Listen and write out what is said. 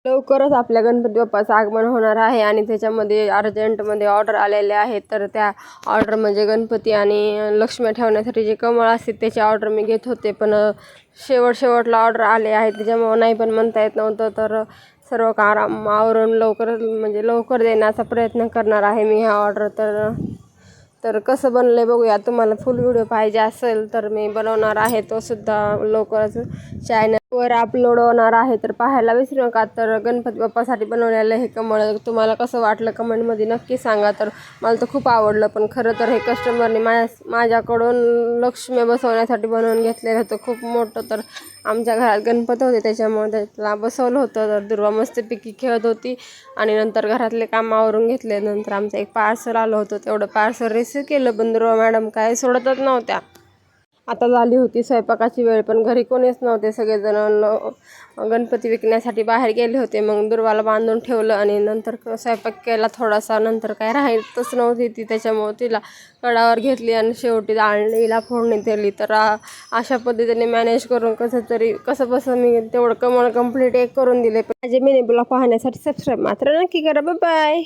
लवकरच आपल्या गणपती बाप्पाचं आगमन होणार आहे आणि त्याच्यामध्ये अर्जंटमध्ये ऑर्डर आलेले आहेत. तर त्या ऑर्डर म्हणजे गणपती आणि लक्ष्मी ठेवण्यासाठी जे कमळ असते त्याची ऑर्डर मी घेत होते, पण शेवटला ऑर्डर आले आहेत त्याच्यामुळं नाही पण म्हणता येत नव्हतं. तर सर्व काम आवरून लवकर देण्याचा प्रयत्न करणार आहे मी ह्या ऑर्डर. तर कसं बनलं आहे बघूया. तुम्हाला फुल व्हिडिओ पाहिजे असेल तर मी बनवणार आहे, तो सुद्धा लवकरच चॅनलवर अपलोड होणार आहे, तर पाहायला विसरू नका. तर गणपती बाप्पासाठी बनवलेलं हे कमळ तुम्हाला कसं वाटलं कमेंटमध्ये नक्की सांगा. तर मला तर खूप आवडलं, पण खरं तर हे कस्टमरने माझ्याकडून लक्ष्मी बसवण्यासाठी बनवून घेतलेलं होतं खूप मोठं. तर आमच्या घरात गणपती होते त्याच्यामुळे त्याला बसवलं होतं. तर दुर्वा मस्तपैकी खेळत होती आणि नंतर घरातले काम आवरून घेतले. नंतर आमचं एक पार्सल आलं होतं, तेवढं पार्सल रिसीव केलं, पण दुर्वा मॅडम काय सोडतच नव्हत्या. आता झाली होती स्वयंपाकाची वेळ, पण घरी कोणीच नव्हते, सगळेजण गणपती विकण्यासाठी बाहेर गेले होते. मग दुर्वाला बांधून ठेवलं आणि नंतर स्वयंपाक केला थोडासा. नंतर काय राहायचंच नव्हती ती, त्याच्यामुळे तिला कडावर घेतली आणि शेवटी डाळीला फोडणी दिली. तर अशा पद्धतीने मॅनेज करून कसं मी तेवढं कमळ कंप्लीट करून दिले. माझे मिनी ब्लॉग पाहण्यासाठी सबस्क्राईब मात्र नक्की करा. Bye bye.